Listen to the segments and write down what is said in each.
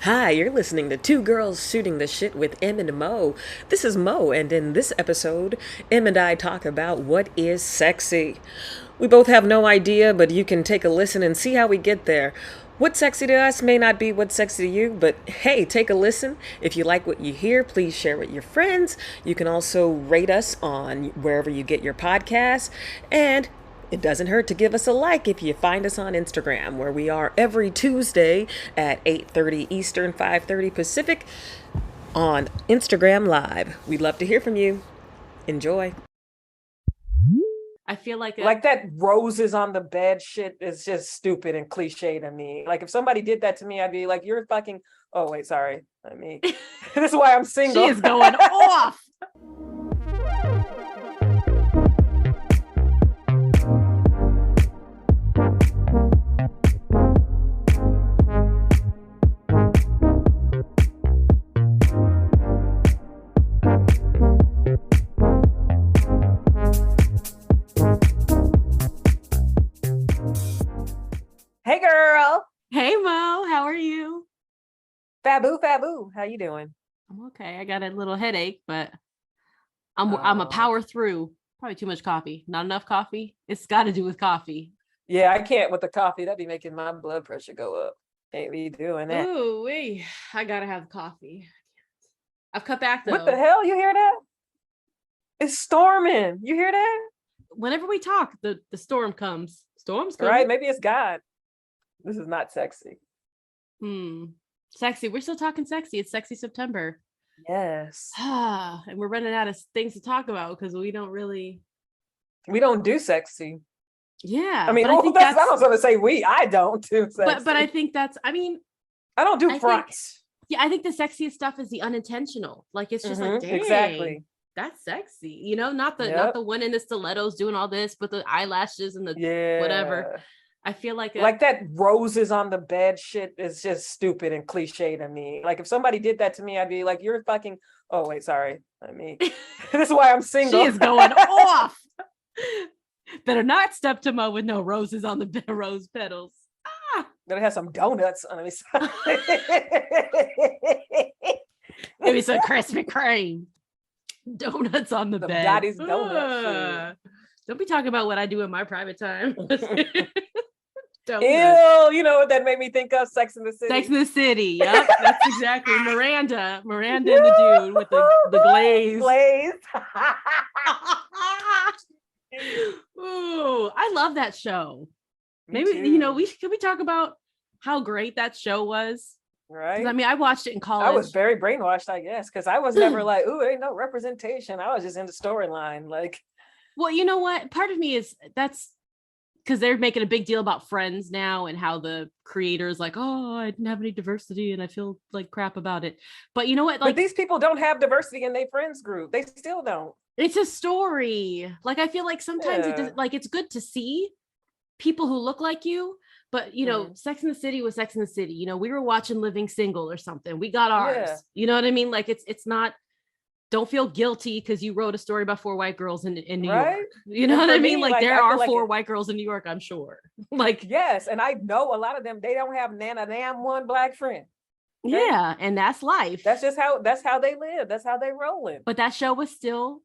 Hi, you're listening to Two Girls Shooting the Shit with Em and Mo. This is Mo, and in this episode, Em and I talk about what is sexy. We both have no idea, but you can take a listen and see how we get there. What's sexy to us may not be what's sexy to you, but hey, take a listen. If you like what you hear, please share with your friends. You can also rate us on wherever you get your podcasts. And it doesn't hurt to give us a like if you find us on Instagram, where we are every Tuesday at 8:30 Eastern, 5:30 Pacific on Instagram Live. We'd love to hear from you. Enjoy. I feel like Like that roses on the bed shit is just stupid and cliche to me. Like if somebody did that to me, I'd be like, you're fucking, oh wait, sorry. This is why I'm single. she is going off. Hey girl. Hey Mo, how are you? Fabu. How you doing? I'm okay. I got a little headache, but I'm a power through. Probably too much coffee. Not enough coffee. It's got to do with coffee. Yeah, I can't with the coffee. That'd be making my blood pressure go up. Can't be doing that. Ooh, wee. I gotta have coffee. I've cut back though. What the hell? You hear that? It's storming. You hear that? Whenever we talk, the storm comes. Storms come. Right? Maybe it's God. This is not sexy. Sexy. We're still talking sexy. It's sexy September. Yes. And we're running out of things to talk about because we don't do sexy. Yeah. I mean, I think I was going to say I don't do sexy. But I think I don't do fronts. I think the sexiest stuff is the unintentional. Like it's just like, dang, exactly. That's sexy. not the one in the stilettos doing all this, but the eyelashes and the whatever. I feel like that roses on the bed shit is just stupid and cliche to me. Like if somebody did that to me, I'd be like, you're fucking, oh wait, sorry. This is why I'm single. She is going off. Better not step to Mo with no roses on the rose petals. Better have some donuts on the side. Maybe some Krispy Kreme. Donuts on the bed. Daddy's donuts. Don't be talking about what I do in my private time. Ew, you know what that made me think of? Sex in the City. Sex in the City. Yep, that's exactly Miranda and the dude with the glaze. Ooh, I love that show. Maybe we talk about how great that show was. Right. I mean, I watched it in college. I was very brainwashed, I guess, because I was never like, ooh, ain't no representation. I was just in the storyline. Like, well, you know what? Part of me is that's because they're making a big deal about Friends now and how the creators like, oh, I didn't have any diversity and I feel like crap about it. But you know what? Like, but these people don't have diversity in their friends group. They still don't. It's a story. Like, I feel like sometimes it's good to see people who look like you. But, Sex in the City was Sex in the City. We were watching Living Single or something. We got ours. Yeah. You know what I mean? Like, it's not, don't feel guilty because you wrote a story about 4 white girls in New York. You know what I mean? Like there are 4 white girls in New York, I'm sure. Like, yes. And I know a lot of them, they don't have damn one black friend. Okay? Yeah. And that's life. That's how they live. That's how they roll it. But that show was still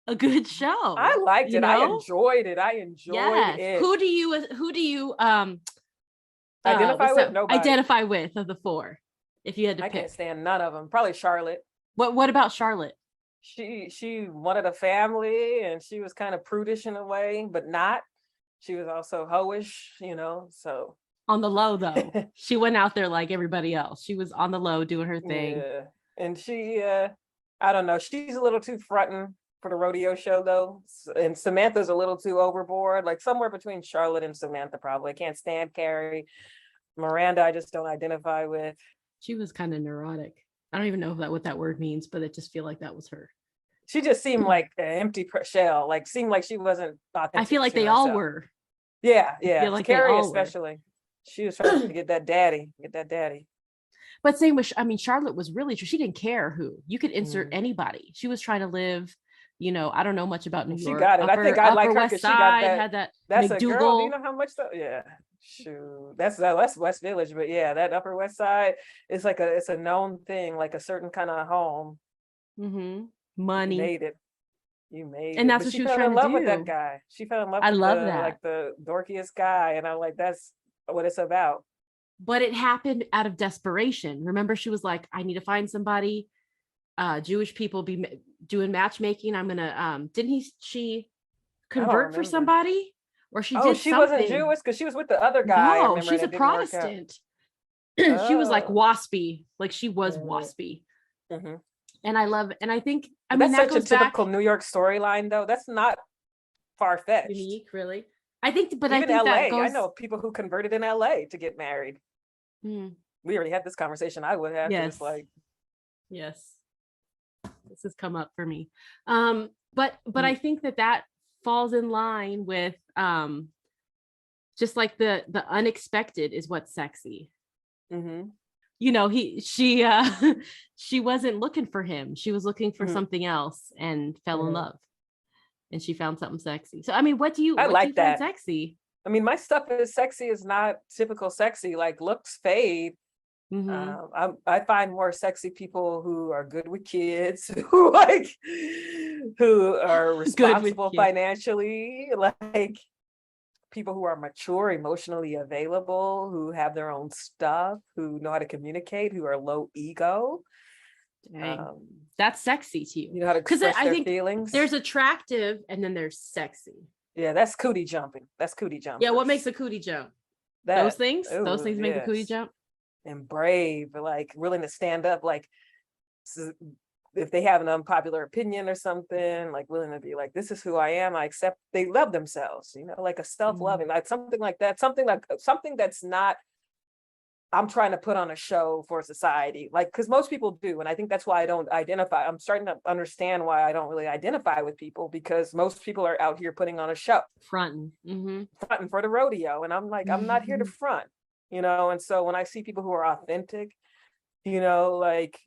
a good show. I liked it. I enjoyed it. It. Who do you identify with? Nobody. Identify with of the 4, if you had to pick? I can't stand none of them. Probably Charlotte. What about Charlotte? She wanted a family and she was kind of prudish in a way, but not. She was also hoish, so. On the low though. She went out there like everybody else. She was on the low doing her thing. Yeah. And she, I don't know, she's a little too fronting for the rodeo show though. And Samantha's a little too overboard, like somewhere between Charlotte and Samantha probably. I can't stand Carrie. Miranda, I just don't identify with. She was kind of neurotic. I don't even know what that word means, but I just feel like that was her. She just seemed like an empty shell, like seemed like she wasn't authentic. I feel like they all were. Yeah. I feel like Carrie especially. She was trying to get that daddy. But same with, Charlotte was really true. She didn't care who. You could insert anybody. She was trying to live, I don't know much about New York. She got it. I think I like her because she got that. Had that That's McDougal. a girl. Do you know how much? Yeah. shoot, that's West Village, but yeah, that Upper West Side is like it's a known thing, like a certain kind of home. Mm-hmm. You Money. made it. You made And it. that's But what she she was fell trying in to love with that do. guy. She fell in love I with love the that. like the dorkiest guy, and I'm like, that's what it's about. But it happened out of desperation. Remember, she was like, I need to find somebody. Jewish people doing matchmaking. I'm gonna she I don't convert for remember. somebody, or she Oh, did she wasn't something. Jewish because she was with the other guy. I No, remember, and she's a it didn't work out. Protestant. She was like Oh. waspy, like she was Mhm. waspy. Mhm. And I love, and I think, I But mean, that's that such a goes back typical New York storyline, though. That's not far-fetched. unique, really. I think, but I Even think that LA, I goes. know people who converted in LA to get married. Hmm, We already had this conversation. I would have. 'Cause yes, it's like, yes, this has come up for me. But I think that falls in line with just like the unexpected is what's sexy. mhm, You know, she wasn't looking for him. She was looking for mhm, something else and fell in mhm. love. And she found something sexy. So I mean, what do you I like find that. sexy? I mean, my stuff is sexy is not typical sexy. Like looks fade. Mm-hmm. I find more sexy people who are good with kids, who who are Good with responsible kids. financially, like people who are mature, emotionally available, who have their own stuff, who know how to communicate, who are low ego. Dang. That's sexy to you. You know how to Because express I their think feelings. there's attractive and then there's sexy. Yeah, that's cootie jumping. That's cootie jumping. Yeah, what makes a cootie jump? Those things make a cootie jump. And brave, like willing to stand up, like if they have an unpopular opinion or something, like willing to be like, this is who I am. I accept. They love themselves, you know, like a self-loving, like something like that, something that's not, I'm trying to put on a show for society, like, because most people do. And I think that's why I don't identify. I'm starting to understand why I don't really identify with people, because most people are out here putting on a show, fronting for the rodeo. And I'm like, I'm not here to front, you know? And so when I see people who are authentic, you know, like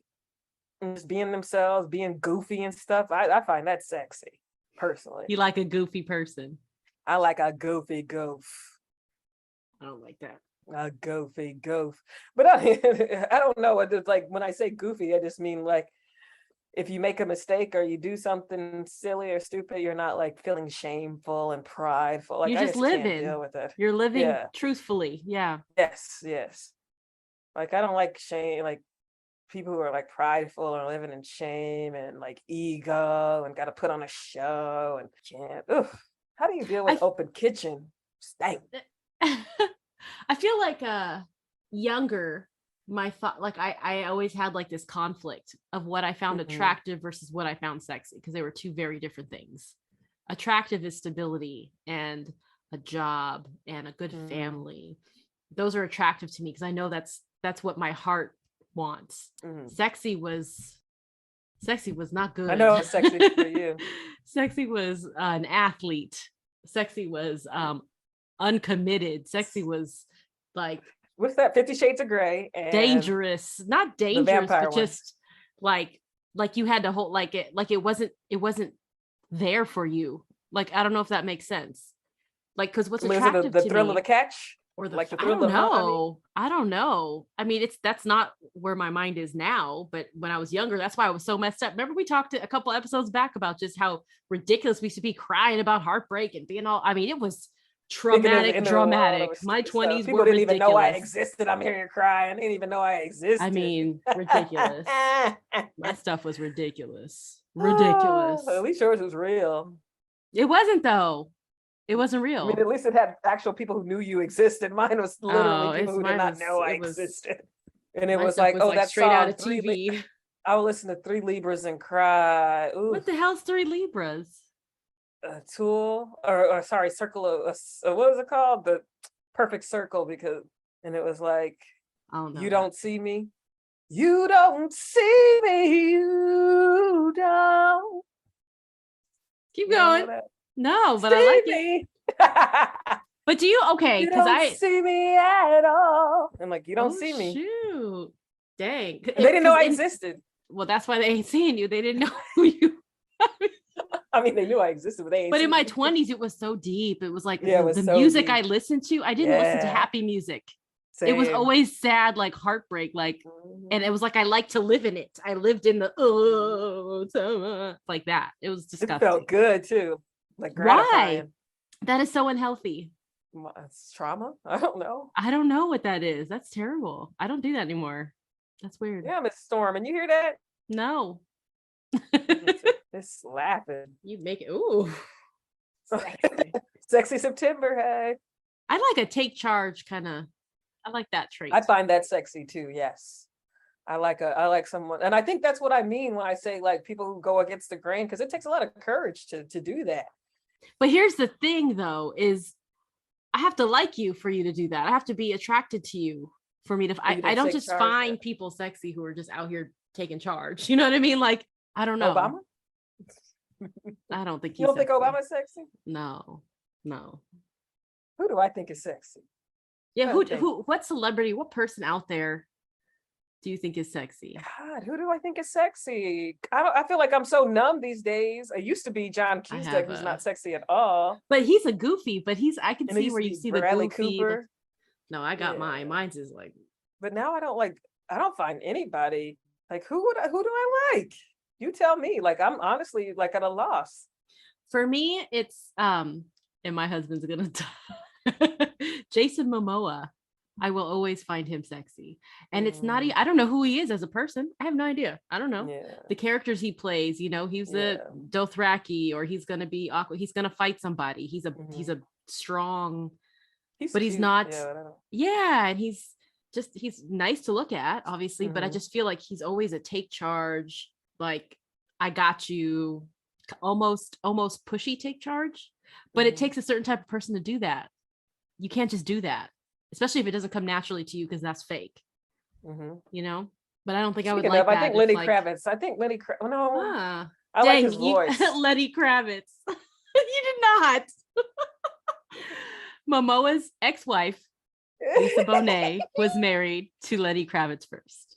just being themselves, being goofy and stuff, I find that sexy, personally. You like a goofy person. I like a goofy goof. I don't like that. A goofy goof. But I don't know what it's like when I say goofy, I just mean like if you make a mistake or you do something silly or stupid, you're not like feeling shameful and prideful. Like You're I just just can't living. deal with it. You're living Yeah. truthfully. Yeah. Yes. Like I don't like shame, like people who are like prideful or living in shame and like ego and got to put on a show and can't. Ugh. How do you deal with open kitchen? Stank. I feel like younger, my thought, like I always had like this conflict of what I found attractive versus what I found sexy, because they were two very different things. Attractive is stability and a job and a good family. Those are attractive to me because I know that's what my heart wants. Sexy was not good. I know it's sexy for you. Sexy was an athlete. Sexy was uncommitted. Sexy was like, what's that? 50 Shades of Grey. And dangerous. Not dangerous, but one. just like you had to hold, like it wasn't there for you. Like, I don't know if that makes sense. Like, because what's attractive the to thrill me, of the catch, or the, like the I thrill don't of know. I don't know. I mean, that's not where my mind is now. But when I was younger, that's why I was so messed up. Remember, we talked a couple episodes back about just how ridiculous we used to be, crying about heartbreak and being all. I mean, it was traumatic, dramatic. My 20s people were didn't ridiculous. even know I existed. I'm hearing you cry, and they didn't even know I existed. I mean, ridiculous. My stuff was ridiculous. Ridiculous. At least yours was real. It wasn't though. It wasn't real. I mean, at least it had actual people who knew you existed. Mine was literally people who did not know I existed. And it was like, oh, that's straight out of TV. I would listen to Three Libras and cry. Ooh. What the hell's Three Libras? Tool or sorry, Circle of what was it called? The Perfect Circle, and it was like, you don't see me, you don't see me, you don't. Keep going. No, but I like it. But do you because I see me at all. I'm like, you don't see me. Shoot. Dang. They didn't know I existed. Well, that's why they ain't seeing you. They didn't know who you I mean, they knew I existed, but they ain't But in seen my me. 20s, it was so deep. It was like Yeah, it was the so music deep. I listened to. I didn't listen to Yeah. happy music. It was Same. always sad, like heartbreak, like, and it was like I like to live in it. I lived in the like that. It was It disgusting. felt good too, like Why? gratifying. That is so unhealthy. It's trauma. I don't know. I don't know what that is. That's terrible. I don't do that anymore. That's weird. Yeah, Miss Storm, and you hear that? No. It's slapping. You make it. Ooh. Sexy. Sexy September, hey. I like a take charge kind of. I like that trait. I find that sexy too. Yes, I like someone, and I think that's what I mean when I say like people who go against the grain, because it takes a lot of courage to do that. But here's the thing, though, is I have to like you for you to do that. I have to be attracted to you for me to. I don't just find people sexy who are just out here taking charge. You know what I mean? Like, I don't know. Obama? I don't think you don't think Obama's sexy? No. Who do I think is sexy? Yeah, what celebrity, what person out there do you think is sexy? God, who do I think is sexy? I feel like I'm so numb these days. I used to be John Cusack, who's not sexy at all. But he's a goofy, but I can see where you see Bradley the goofy. Cooper. No, I got mine. Mine's is like. But now I don't find anybody. Like who do I like? You tell me. Like I'm honestly like at a loss. For me, it's and my husband's gonna die. Jason Momoa. I will always find him sexy. And it's not, I don't know who he is as a person. I have no idea. I don't know. Yeah. The characters he plays, you know, he's a Dothraki, or he's going to be awkward. He's going to fight somebody. He's a strong, but he's not. And he's nice to look at, obviously, but I just feel like he's always a take charge. Like, I got you, almost pushy take charge, but it takes a certain type of person to do that. You can't just do that, especially if it doesn't come naturally to you, because that's fake. You know, but I don't think I would like that. I think Lenny Kravitz. I think Lenny Kravitz. No, I like his voice. Lenny Kravitz. You did not. Momoa's ex-wife, Lisa Bonet, was married to Lenny Kravitz first.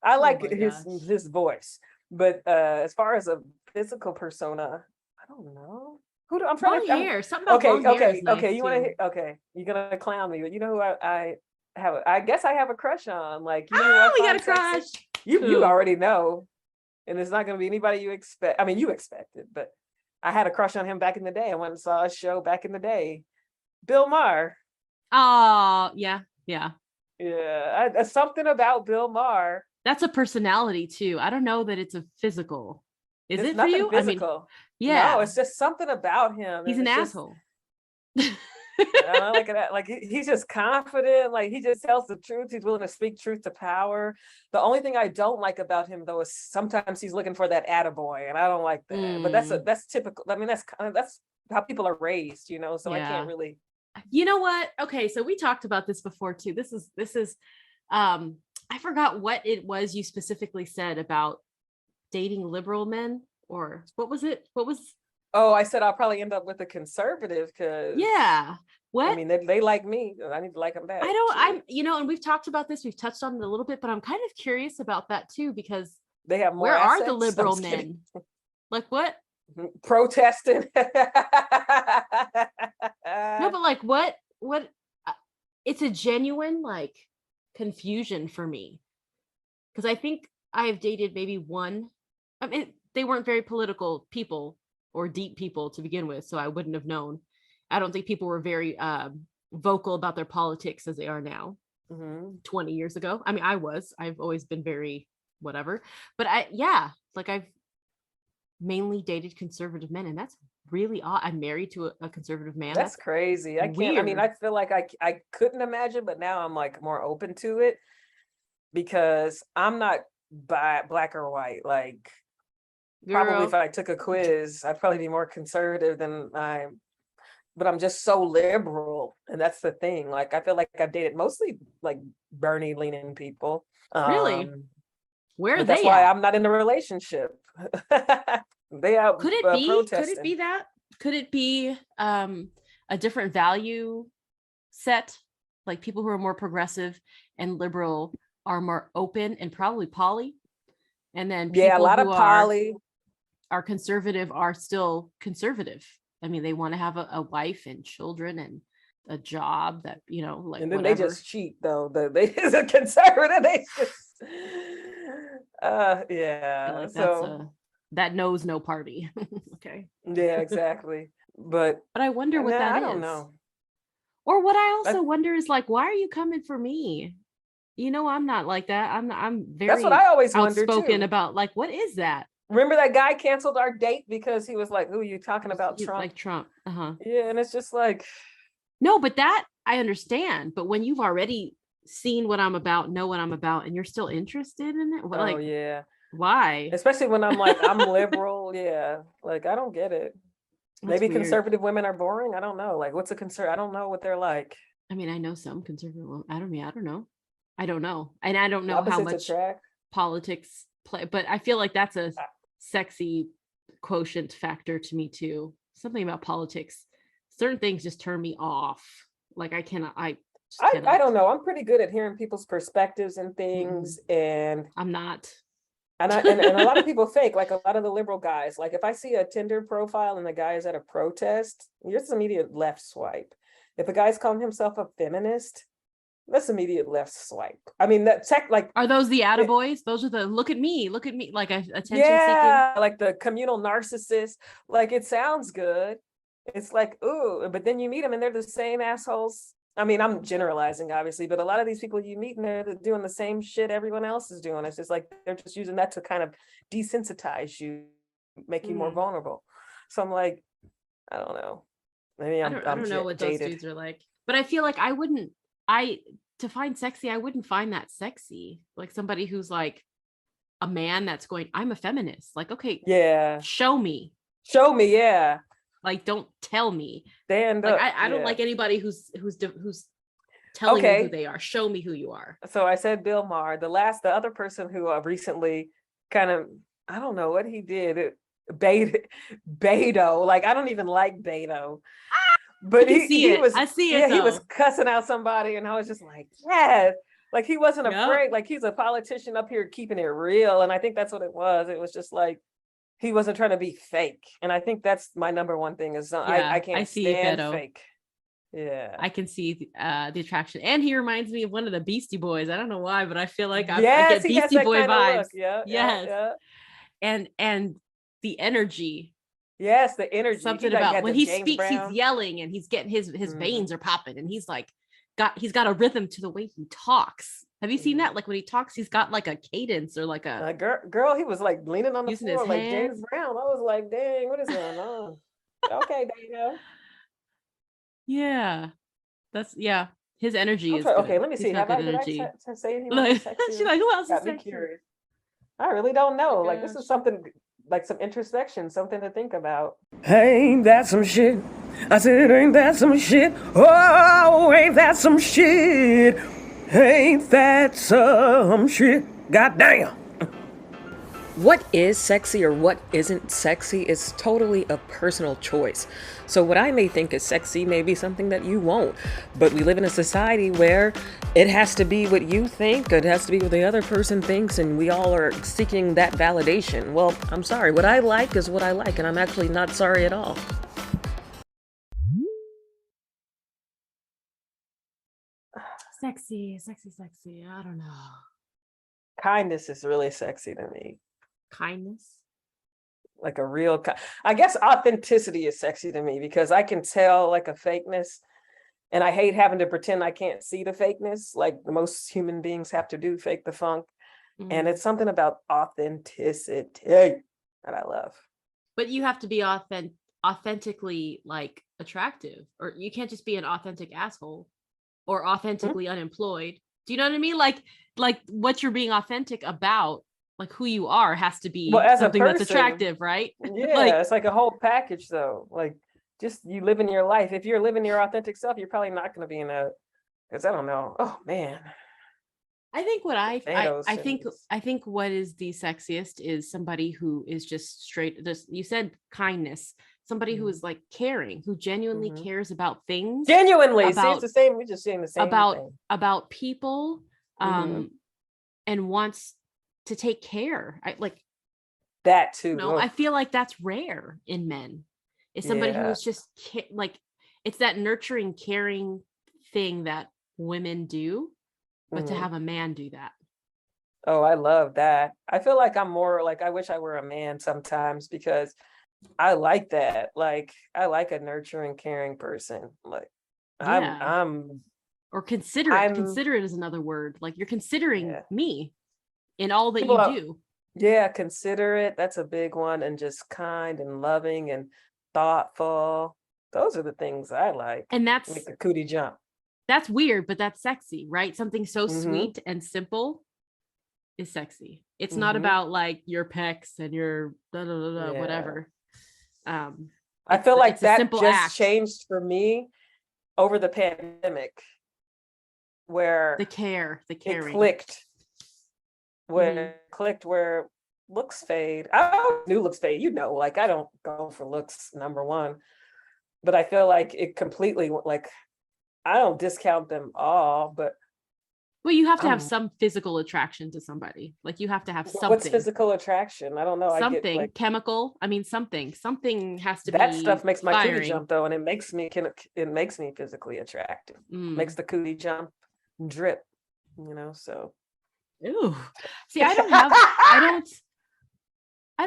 I like his voice, but as far as a physical persona, I don't know. Who do I'm trying to hair? Something about long hair is nice you want to? Okay, you're gonna clown me, but you know who I have? I guess I have a crush on. Like, you know, we got a crush. You already know, and it's not gonna be anybody you expect. I mean, you expected, but I had a crush on him back in the day. I went and saw a show back in the day. Bill Maher. Oh, yeah. Something about Bill Maher. That's a personality too. I don't know that it's a physical. Is it for you? Physical. I mean, yeah. No, it's just something about him. He's an asshole. I don't like that. Like he's just confident. Like he just tells the truth. He's willing to speak truth to power. The only thing I don't like about him, though, is sometimes he's looking for that attaboy, and I don't like that. But that's typical. I mean, that's how people are raised, you know. So I can't really. You know what? Okay, so we talked about this before too. This is. I forgot what it was you specifically said about dating liberal men, or what was it? Oh, I said I'll probably end up with a conservative because what? I mean, they like me. I need to like them back. And we've talked about this. We've touched on it a little bit, but I'm kind of curious about that too, because they have more. Where assets? are the liberal men? Like what? Protesting. No, but like what? It's a genuine like confusion for me, because I think I have dated maybe one. I mean, they weren't very political people or deep people to begin with, so I wouldn't have known. I don't think people were very vocal about their politics as they are now. 20 years ago. I mean, I've always been very whatever, but I've mainly dated conservative men, and that's really odd. I'm married to a conservative man. That's crazy. I can't. I mean, I feel like I couldn't imagine, but now I'm like more open to it because I'm not black or white. Like, probably if I took a quiz, I'd probably be more conservative than but I'm just so liberal, and that's the thing. Like, I feel like I've dated mostly like Bernie leaning people. Really? Where are they? That's why I'm not in a relationship. They are. Could it be? Protesting. Could it be that? Could it be a different value set? Like people who are more progressive and liberal are more open and probably poly, and then a lot of poly. are conservative are still conservative. I mean, they want to have a wife and children and a job that, you know, like, and then whatever. they just cheat though. They as a conservative, they just Yeah, like so that knows no party. Okay. yeah, exactly. But I wonder what that I is. don't know. Or what I also wonder is like, why are you coming for me? You know, I'm not like that. I'm very That's what I always wonder outspoken too. about, like, what is that? Remember that guy canceled our date because he was like, "Who are you talking about, Trump?" Like Trump. Yeah, and it's just like, no, but that I understand. But when you've already seen what I'm about, know what I'm about, and you're still interested in it, oh like, yeah. why? Especially when I'm like, I'm liberal. Yeah, like I don't get it. That's Maybe weird. conservative women are boring. I don't know. Like, what's a I don't know what they're like. I mean, I know some conservative women. I don't know. I don't know. And I don't know how Opposites much attract. politics play, but I feel like that's a sexy quotient factor to me too. Something about politics. Certain things just turn me off. Like I don't know. I'm pretty good at hearing people's perspectives and things, and I'm not. And a lot of people think, like a lot of the liberal guys, like if I see a Tinder profile and the guy is at a protest, just immediate left swipe. If a guy's calling himself a feminist, that's immediate left swipe. I mean, that like, are those the attaboys? Those are the look at me, like attention yeah, seeking. like the communal narcissist. Like it sounds good. It's like, ooh, but then you meet them and they're the same assholes. I mean, I'm generalizing, obviously, but a lot of these people you meet and they're doing the same shit everyone else is doing. It's just like they're just using that to kind of desensitize you, make you more vulnerable. So I'm like, I don't know. Maybe I don't know what those dudes are like, but I feel like to find sexy, I wouldn't find that sexy. Like somebody who's like a man that's going, I'm a feminist. Like, okay, yeah, show me, yeah. Like, don't tell me. Stand like, up. I don't like anybody who's telling me who they are. Show me who you are. So I said Bill Maher. The other person who recently kind of, I don't know what he did. Beto. Like I don't even like Beto. But he was. I see it. Yeah, he was cussing out somebody, and I was just like, yes. Like he wasn't afraid. Like he's a politician up here keeping it real, and I think that's what it was. It was just like, he wasn't trying to be fake. And I think that's my number one thing is I can't stand fake. Yeah. I can see the attraction. And he reminds me of one of the Beastie Boys. I don't know why, but I feel like I get Beastie Boy vibes. Yeah. Yes. Yeah. And the energy. Yes, the energy. Something about when he speaks, he's yelling and he's getting his veins are popping and he's like he's got a rhythm to the way he talks. Have you seen that? Like when he talks, he's got like a cadence or like a girl. He was like leaning on the floor like James Brown. I was like, dang, what is going on? Okay, Dana. Yeah, his energy is good. Okay, let me see. Did I say anyone sexy? She's like, who else got is me sexy? Curious. I really don't know. Oh like this is something like some introspection, something to think about. Ain't that some shit? I said, ain't that some shit? Oh, ain't that some shit? Ain't that some shit? Goddamn. What is sexy or what isn't sexy is totally a personal choice. So what I may think is sexy may be something that you won't. But we live in a society where it has to be what you think, it has to be what the other person thinks, and we all are seeking that validation. Well, I'm sorry. What I like is what I like, and I'm actually not sorry at all. Sexy. I don't know. Kindness is really sexy to me. Kindness? Like a real, I guess authenticity is sexy to me because I can tell like a fakeness, and I hate having to pretend I can't see the fakeness. Like most human beings have to do, fake the funk. And it's something about authenticity that I love. But you have to be authentically like attractive, or you can't just be an authentic asshole or authentically unemployed. Do you know what I mean? Like what you're being authentic about, like who you are, has to be something that's attractive, right? Yeah, it's like a whole package though. Like just you living your life. If you're living your authentic self, you're probably not going to be in a, because I don't know. Oh man. I think what I think what is the sexiest is somebody who is just straight. You said kindness. Somebody who is like caring, who genuinely cares about things. Genuinely, see, it's the same. We're just saying the same thing. About people, and wants to take care. That too. No, Ugh. I feel like that's rare in men. Is somebody who Yeah. is just like, it's that nurturing, caring thing that women do, but to Mhm. have a man do that. Oh, I love that. I feel like I'm more like I wish I were a man sometimes because I like that. Like I like a nurturing, caring person. Like I'm Yeah. I'm Or considerate. I'm Considerate is another word. Like you're considering yeah. me in all that People you are, do. yeah, considerate. That's a big one. And just kind and loving and thoughtful. Those are the things I like. And Make the cootie jump. that's weird, but that's sexy, right? Something so Mm-hmm. sweet and simple is sexy. It's not Mm-hmm. about like your pecs and your Yeah. whatever. I feel like it's a that simple just act. changed for me over the pandemic where The care, the it caring. clicked. Where looks fade. I always knew looks fade, like I don't go for looks, number one. But I feel like it completely like I don't discount them all, but Well, you have to have I'm some physical attraction to somebody. Like you have to have what's something, physical attraction? I don't know. I get something like chemical. I mean, something has to that be stuff makes my cootie firing. jump though, and it makes me physically attractive. Makes the cootie jump drip, so Ooh. See, I don't know. I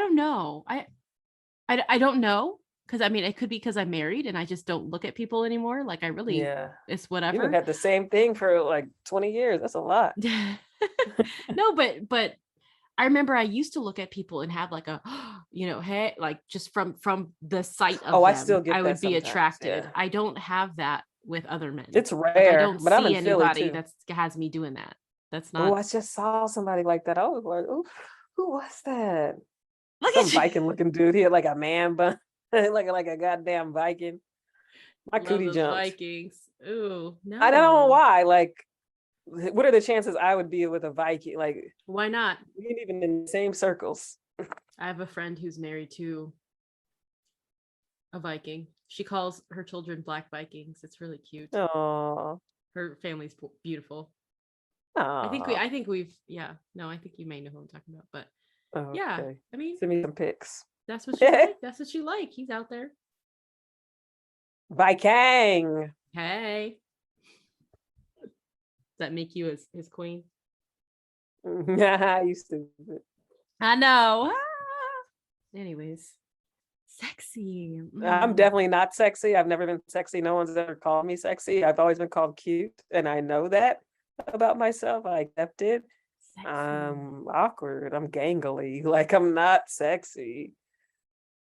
don't know. Because I mean, it could be because I'm married and I just don't look at people anymore. Like I really, yeah. it's You've whatever. had the same thing for like 20 years. That's a lot. No, but I remember I used to look at people and have like a, hey, like just from the sight of Oh, I them, still get I that would be sometimes. attracted. Yeah. I don't have that with other men. It's Like I rare, don't but I'm see in Philly anybody too. that has me doing that. That's Oh, not. I just saw somebody like that. I was like, oh, who was that? Look Some at you. Viking looking dude. He had like a man bun, like a goddamn Viking. My Love cootie those jumps. Vikings. Ooh, no. I don't know why. Like, what are the chances I would be with a Viking? Like, Why not? we ain't even in the same circles. I have a friend who's married to a Viking. She calls her children Black Vikings. It's really cute. Oh, Her family's beautiful. I I think we've, yeah. No, I think you may know who I'm talking about, but yeah. Okay. I mean, Send me some pics. that's what she like. That's what she like. He's out there. Viking. Hey. Does that make you his queen? You stupid. I know. Ah. Anyways, sexy. I'm definitely not sexy. I've never been sexy. No one's ever called me sexy. I've always been called cute, and I know that about myself. I accept it. Sexy. I'm awkward. I'm gangly. Like I'm not sexy.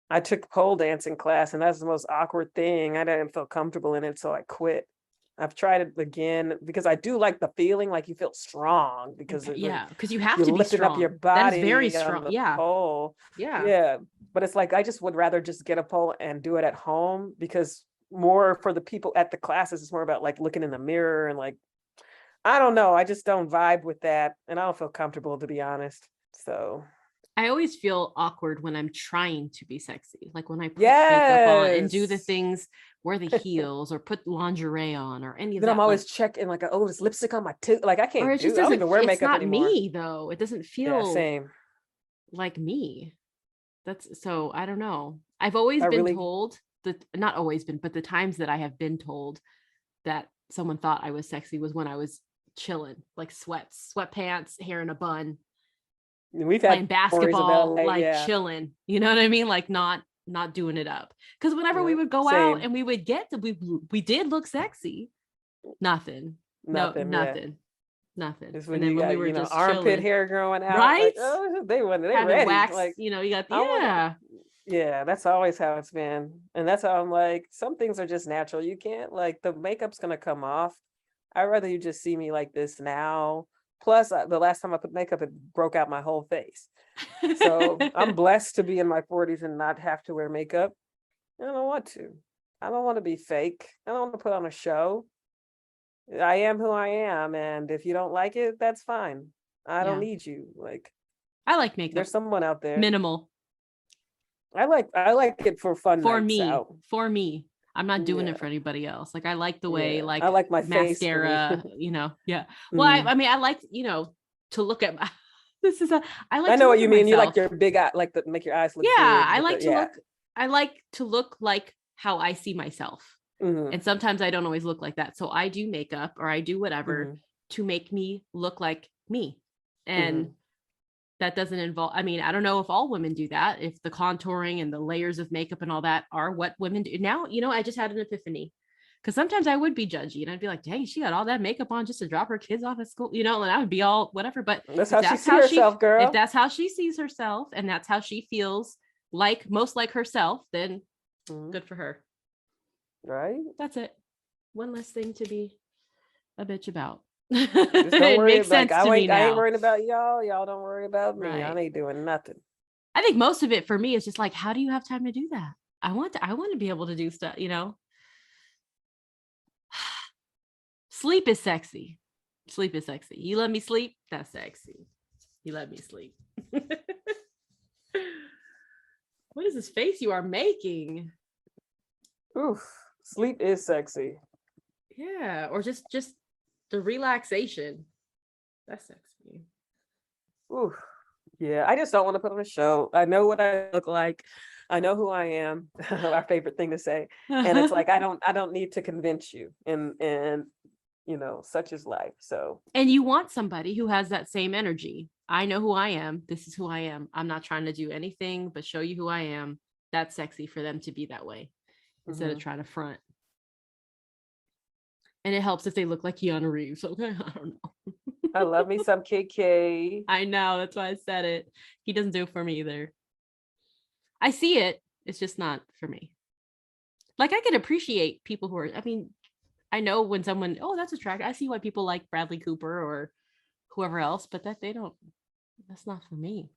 I took pole dancing class, and that's the most awkward thing. I didn't feel comfortable in it, so I quit. I've tried it again because I do like the feeling, like you feel strong because because you have you're to be lifting strong. up your body. That is very on strong. the Yeah. pole. Yeah. But it's like I just would rather just get a pole and do it at home because more for the people at the classes, it's more about like looking in the mirror and like I don't know. I just don't vibe with that, and I don't feel comfortable to be honest. So I always feel awkward when I'm trying to be sexy. Like when I put makeup on and do the yes. things, wear the heels or put lingerie on or any of Then that. I'm always checking like, oh, there's lipstick on my tooth. Like I or can't it do. just I don't doesn't. even wear It's makeup not anymore. me though. It doesn't Yeah, feel same. like me. That's so. I don't know. I've always been told that, not always been, but the times that I have been told that someone thought I was sexy was when I was chilling, like sweatpants, hair in a bun, We've playing had basketball, LA, like yeah. chilling. You know what I mean? Like not doing it up. Because whenever we would go out and we would get to, we did look sexy. Nothing. Nothing. It's when And then you when got, we were just armpit chilling, hair growing out. right? Like, oh, they having ready. wax, Like, you got yeah, that's always how it's been. And that's how I'm like, some things are just natural. You can't like the makeup's gonna come off. I'd rather you just see me like this now. Plus, the last time I put makeup, it broke out my whole face. So I'm blessed to be in my 40s and not have to wear makeup. I don't want to. I don't want to be fake. I don't want to put on a show. I am who I am, and if you don't like it, that's fine. I don't need you. Like, I like makeup. there's someone out there. Minimal. I like it for fun for nights me. out. For me. I'm not doing it for anybody else. Like I like the way I like my mascara, face Yeah. Well, I mean, I like, to look at This is a I like I to know look what you at mean. You like myself. your big eye, like to make your eyes look Yeah, big. With the, yeah. I like to look like how I see myself. Mm-hmm. And sometimes I don't always look like that. So I do makeup or I do whatever Mm-hmm. to make me look like me. And Mm-hmm. that doesn't involve, I mean, I don't know if all women do that, if the contouring and the layers of makeup and all that are what women do. Now, I just had an epiphany because sometimes I would be judgy and I'd be like, dang, she got all that makeup on just to drop her kids off at school, and I would be all whatever. But That's if how she that's see how she, herself, girl. if that's how she sees herself and that's how she feels like most like herself, then good for her. Right. That's it. One less thing to be a bitch about. Just don't It worry. makes sense to me I ain't now. worried about y'all. Y'all don't worry about me. Right. I ain't doing nothing. I think most of it for me is just like, how do you have time to do that? I want to be able to do stuff, Sleep is sexy. Sleep is sexy. You let me sleep, that's sexy. You let me sleep. What is this face you are making? Oof. Sleep is sexy. Yeah, or just the relaxation. That's sexy. Oof. Yeah, I just don't want to put on a show. I know what I look like. I know who I am. Our favorite thing to say. And it's like I don't need to convince you. And such is life. So and you want somebody who has that same energy. I know who I am. This is who I am. I'm not trying to do anything but show you who I am. That's sexy for them to be that way instead of trying to front. And it helps if they look like Keanu Reeves. Okay, I don't know. I love me some KK. I know, that's why I said it. He doesn't do it for me either. I see it. It's just not for me. Like I can appreciate people who are, I mean, I know when someone, oh, that's attractive. I see why people like Bradley Cooper or whoever else, but that's not for me.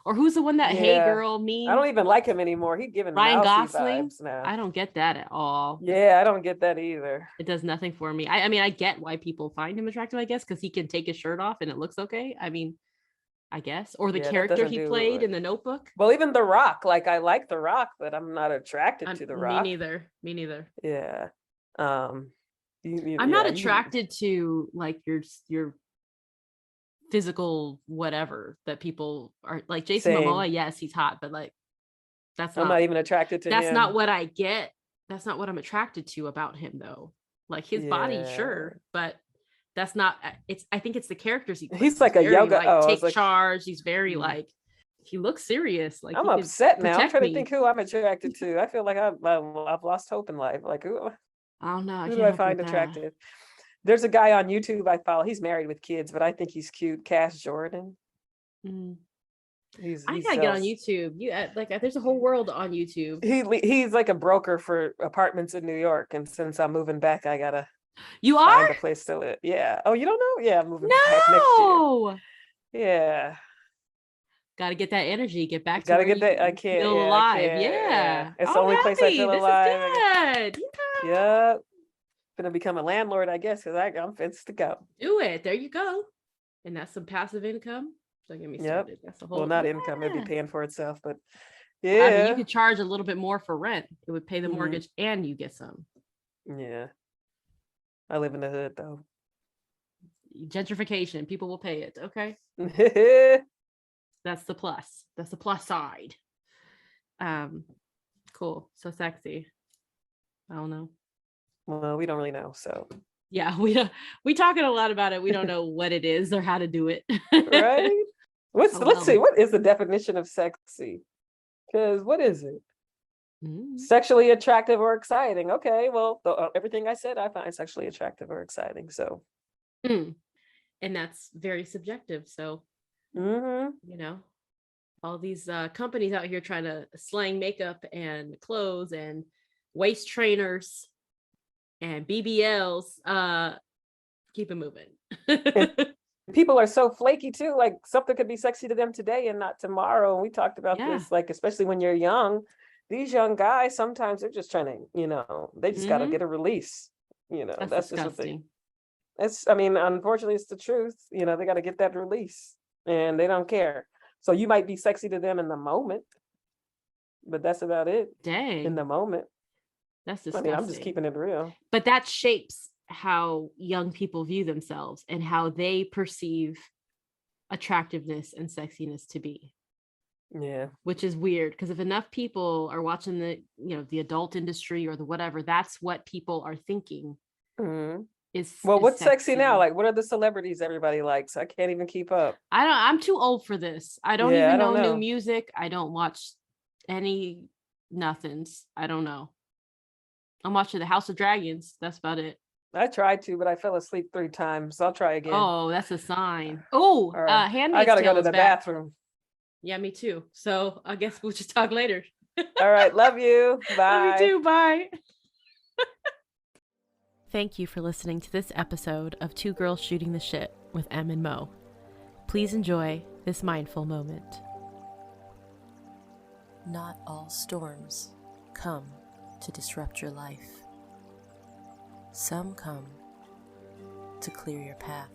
Or who's the one that Hey Girl meme? I don't even like him anymore. He's giving Ryan mousy Gosling vibes now. I don't get that at all. Yeah, I don't get that either. It does nothing for me. I mean, I get why people find him attractive, I guess, because he can take his shirt off and it looks okay. I mean, I guess. Or the character he played in The Notebook. Well, even The Rock. Like I like The Rock, but I'm not attracted to The Rock. Me neither. Yeah. I'm not attracted to like your physical whatever that people are like. Jason Momoa, yes, he's hot, but like I'm not even attracted to him. That's not what I get. That's not what I'm attracted to about him though. Like his body, sure, but that's not I think it's the characters he's like a yoga take charge. He's very like he looks serious. Like I'm upset now. I'm trying to think who I'm attracted to. I feel like I've lost hope in life. Like who I don't know. Who do I find attractive? There's a guy on YouTube I follow. He's married with kids, but I think he's cute. Cass Jordan. I gotta get on YouTube. There's a whole world on YouTube. He's like a broker for apartments in New York, and since I'm moving back, I gotta find a place to live. Yeah. Oh, you don't know? Yeah, I'm moving back next year. Yeah. Gotta get that energy. Get back to gotta get that. I can't feel alive. Yeah. It's the only place I feel alive. This is good. Yep. Gonna become a landlord, I guess, because I'm fenced to go. Do it. There you go. And that's some passive income. Don't get me started. That's the whole. Well, not income. It'd be paying for itself, but yeah. I mean, you could charge a little bit more for rent. It would pay the mortgage, and you get some. Yeah. I live in the hood though. Gentrification. People will pay it. Okay. That's the plus. That's the plus side. Cool. So sexy. I don't know. Well, we don't really know. So yeah, we talking a lot about it. We don't know what it is or how to do it. Right? Let's see. What is the definition of sexy? Because what is it? Sexually attractive or exciting? Okay, well, everything I said, I find sexually attractive or exciting. So, and that's very subjective. So, all these companies out here trying to slang makeup and clothes and waist trainers and BBLs, keep it moving. People are so flaky too. Like something could be sexy to them today and not tomorrow. And we talked about this, like, especially when you're young, these young guys, sometimes they're just trying to, they just got to get a release. That's just the thing. Unfortunately, it's the truth. They got to get that release and they don't care. So you might be sexy to them in the moment, but that's about it. Dang. In the moment. That's disgusting. I'm just keeping it real. But that shapes how young people view themselves and how they perceive attractiveness and sexiness to be. Yeah. Which is weird, because if enough people are watching the, the adult industry or the whatever, that's what people are thinking Mhm. is Well, is what's sexy now? Like, what are the celebrities everybody likes? I can't even keep up. I'm too old for this. I don't Yeah, I even don't know new know. music. I don't watch any nothings. I don't know. I'm watching the House of Dragons. That's about it. I tried to, but I fell asleep 3 times. I'll try again. Oh, that's a sign. Oh, All right. I Handmaid's gotta Tale go to is the back. bathroom. Yeah, me too. So I guess we'll just talk later. All right. Love you. Love Bye. you too. Bye. Thank you for listening to this episode of Two Girls Shooting the Shit with Em and Mo. Please enjoy this mindful moment. Not all storms come to disrupt your life. Some come to clear your path.